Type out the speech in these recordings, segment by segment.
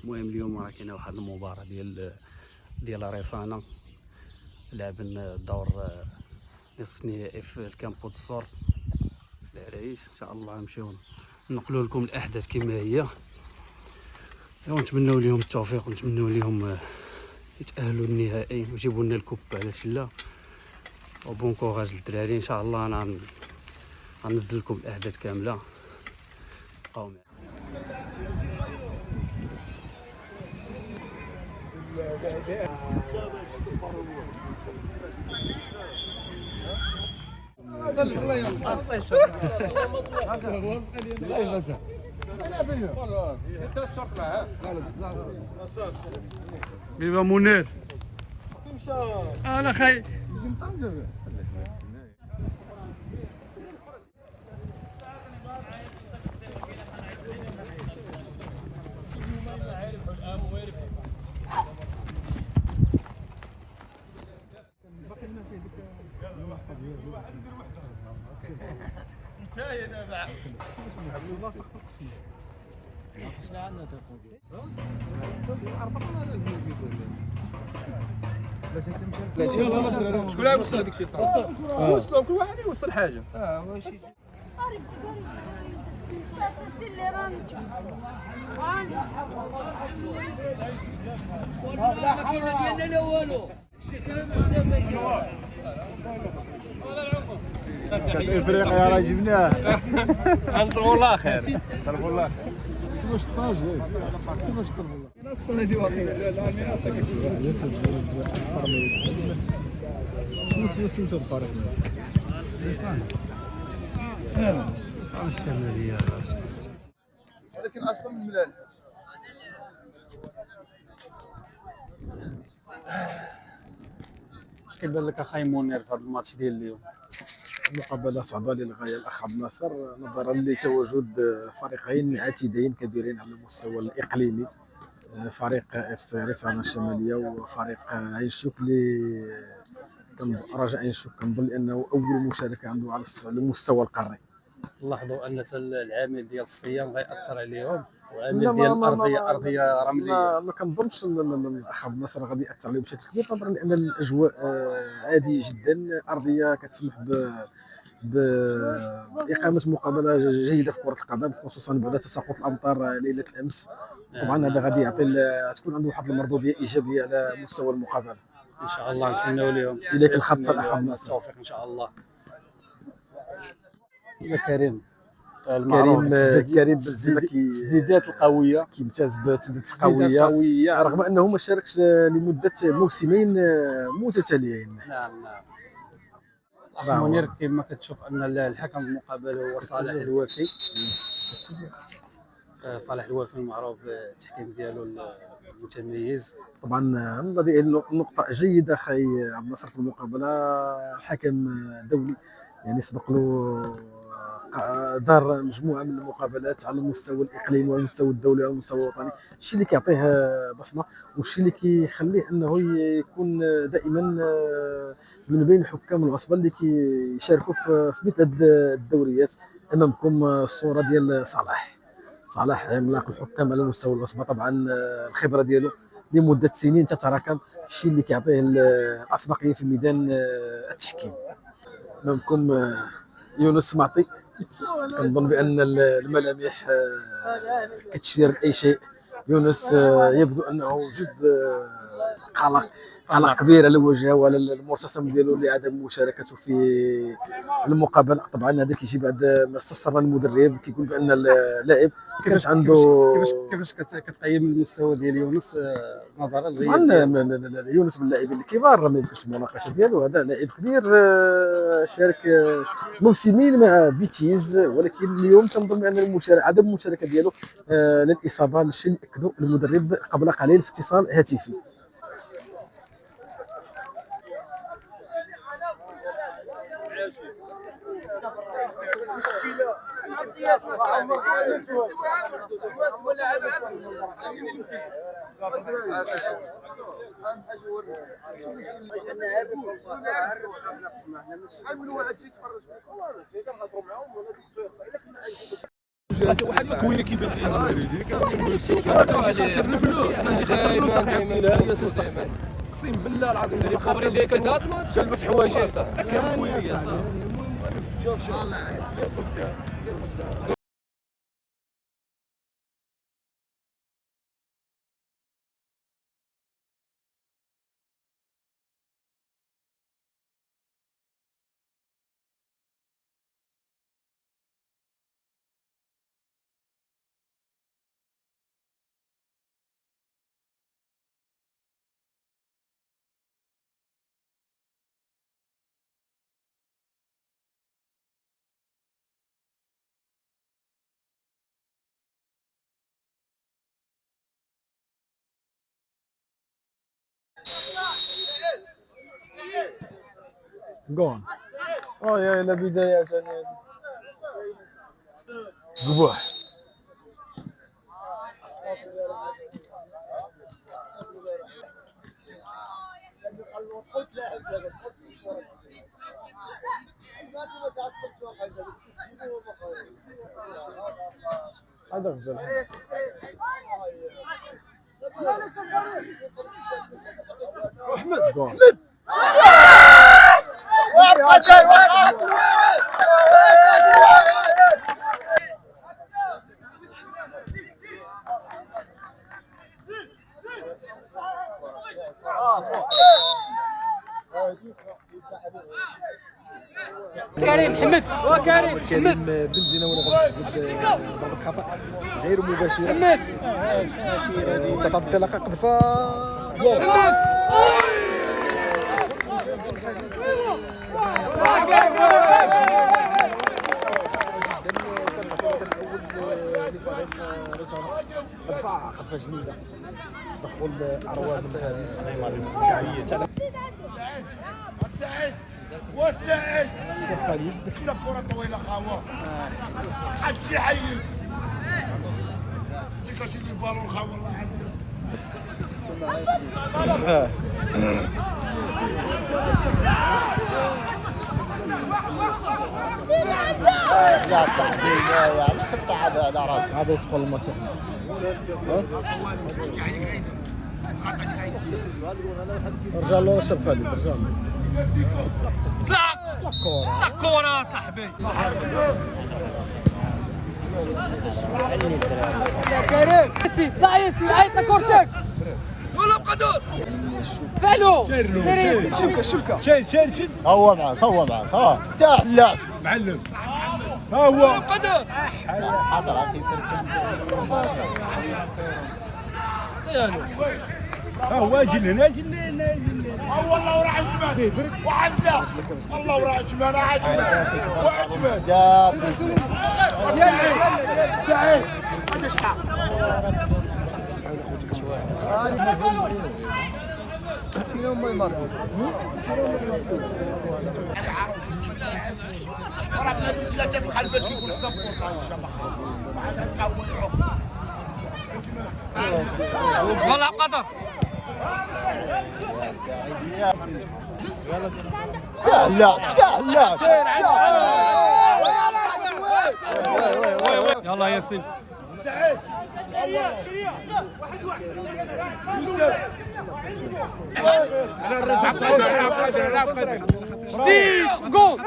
المهم اليوم راه كاينه واحد المباراه ديال ريفانا لعبنا دور نصف نهائي في الكامبو الصور العرايش. ان شاء الله نمشيو نقلوا لكم الاحداث كما هي، ونتمنوا لهم التوفيق ونتمنوا لهم يتاهلوا للنهائي ويجيبوا لنا الكوب على سله. وبون كوراج للدراري، ان شاء الله انا غنزل لكم الاحداث كامله. بقاو معنا. فيفا منير انا خاي نتايا دابا شكون يوصل هذيك الشيء؟ وصلوا كل واحد يوصل حاجه. واش ساسي اللي رانتو لا حول ديالنا لا والو. كاس افريقيا راه جبناه. نضربوا الله خير، نضربوا الله خير. كيفاش طاج كيفاش طلبوا الله السنه دي واقيلا لا انا تاكل يا تبرز احمر شنو سميتو الفريق لسان الشماليه ولكن اصلا من ملال. اش كيبان لك اخاي منير في هذا الماتش ديال اليوم؟ مقابله صعبه للغايه الاخ عبد الناصر، نظرا لتواجد فريقين عتيدين كبيرين على المستوى الاقليمي، فريق اف سي ريفانا الشماليه وفريق عين شوك اللي رجاء عين شوك. كنظن انه اول مشاركه عنده على المستوى القاري. نلاحظوا ان العامل ديال الصيام غيأثر عليهم وعامل ديال ارضيه رمليه. ما كنظنش الاخ عبد الناصر غادي ياثر عليه بشكل كبير، نظرا لان الاجواء عاديه جدا، ارضيه كتسمح بإقامة مقابلة جيدة في كرة القدم، خصوصا بعد تساقط الأمطار ليلة الأمس. طبعا هذا غادي يعطي تكون عنده واحد المردودية إيجابية على مستوى المقابلة. ان شاء الله نتمنوا لهم إليك الخط الأخ عبد الناصر، التوفيق ان شاء الله. يا كريم بنزيمة التسديدات القويه، كيمتاز بتسديدات قوية رغم أنه ما شاركش لمدة موسمين متتاليين. نعم. اخ منير، كما كتشوف ان الحكم المقابله هو صالح الوافي. صالح الوافي المعروف بالتحكيم ديالو المتميز. طبعا هذه نقطة جيدة اخي عبد الناصر في المقابلة. حكم دولي يعني سبق له دار مجموعة من المقابلات على المستوى الإقليمي وعلى المستوى الدولي وعلى المستوى الوطني، الشيء اللي كيعطيه بصمة والشيء اللي كيخليه انه يكون دائما من بين الحكام العصبة اللي كيشاركوا في مثل هذه الدوريات. امامكم الصورة ديال صلاح عملاق الحكام على مستوى العصبة. طبعا الخبرة ديالو لمدة سنين تتراكم، الشيء اللي كيعطيه الأسبقية في ميدان التحكيم. امامكم يونس معطي. كنظن بان الملامح كتشير لاي شيء. يونس يبدو انه جد قلق كبير على وجهه وعلى المرتسم ديالو لعدم مشاركته في المقابله. طبعا هذا كيجي بعد ما استفسر المدرب، كيقول بان اللاعب كيفاش عنده كيفاش كتقيم المستوى ديال يونس نظرا طبعا يونس من اللاعبين الكبار، ما يمكنش المناقشه ديالو. هذا لاعب كبير شارك موسمين مع بيتيز، ولكن اليوم كنظن ان عدم المشاركه ديالو للاصابه، الشيء اللي اكدوا المدرب قبل قليل في اتصال هاتفي. واحد ما كوين كيبان لي اقسم بالله العظيم اللي خبري ديك هاد الماتش لبس حوايجات جون. يا لا بداية ثانية. قبوح. هذا غزال. احمد جون. كريم محمد وكريم محمد بنزينة ولا ضربة خطأ غير مباشرة. محمد تتعطى انطلاقة قذفة. قذفة جميلة تدخل أرواد من الحارس كعية. والسعيد كنا كرة طويلة خاوة حتى حي ديك شي اللي بالون خاوة يا صاحبي يعني 5 ساعات على راسي هذا يسخن الماتش. رجع له رشب خالد رجع له. لا كورة صاحبي كريم ياسي طلع ياسي عيط لكورتك ولا بقدر فعلو سيري الشبكة شيل هو معك ها لا معلم ها هو حاضر عافية ها هو اجي لهنا والله وراه عجمان وحمزة والله وراه عجمان وعجمان سعيد هذا شحال شنو هما يمرضوا راه بلاتي 3 الخلفات كيقول لك والله ان شاء الله والله قدر لا يلا ياسين سعيد جديد جول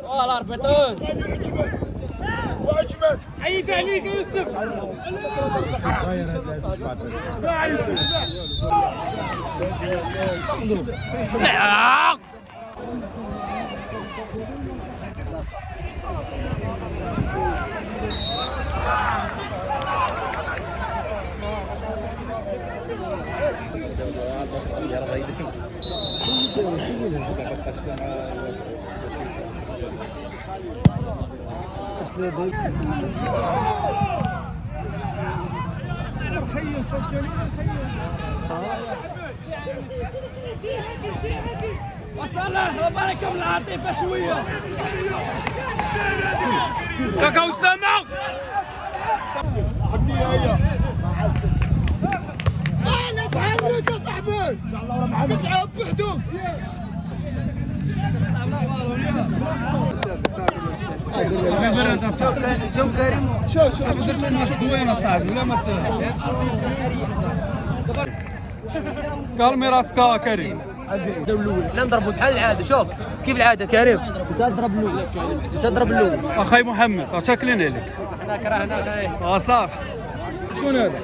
والله ربطوه واجمل عيد عليك يا يوسف وصله وبارك بالعاطفه شويه. كاكاو السما لا تحرك يا صاحبي تلعب بوحدك. شوف كريم شوف وين صاحبي ولا ما كالمي راسك كريم. لا نضربوا بحال العاده. شوف كيف العاده كريم تضرب الاول تضرب الاول اخي محمد شاكلين عليك. حنا كرهنا صافي. شكون هذا؟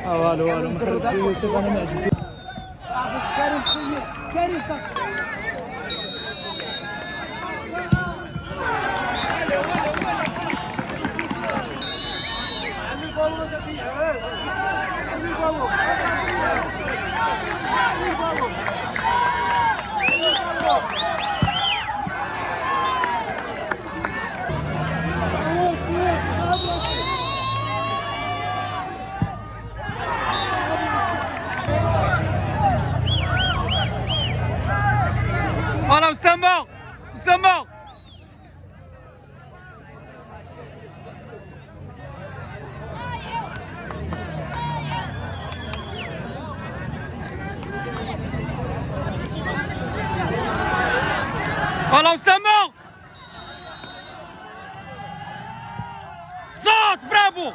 والو مخرج يوسف انا ما عجبني. كريم انا مسمى انا مسمى صوت برافو.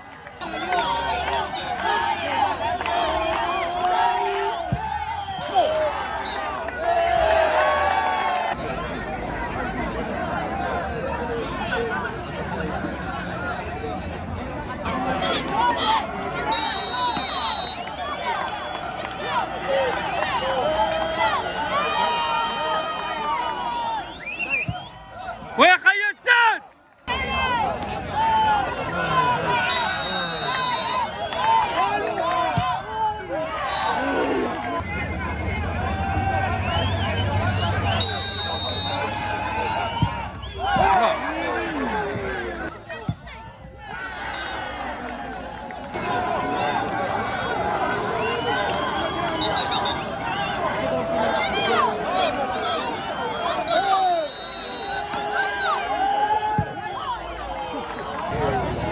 ويا خي السد.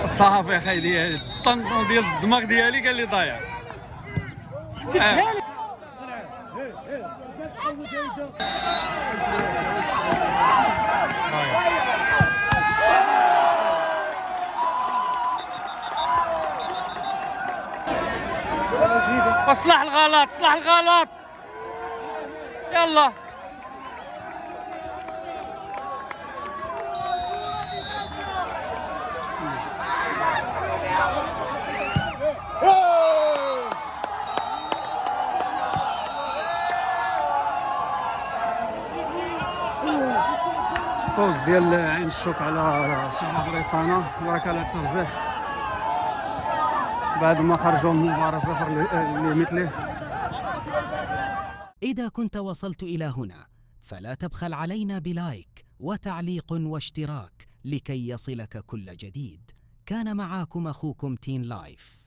صافي اخي ديالي الطنطون ديال الدماغ ديالي قال لي ضايع. اصلح الغلط يلا. فوز ديال عين الشوك على شباب ريصانة بركة الترجيح بعد ما خرجوا من مباراة صفر لمثله. إذا كنت وصلت إلى هنا فلا تبخل علينا بلايك وتعليق واشتراك لكي يصلك كل جديد. كان معاكم أخوكم تين لايف.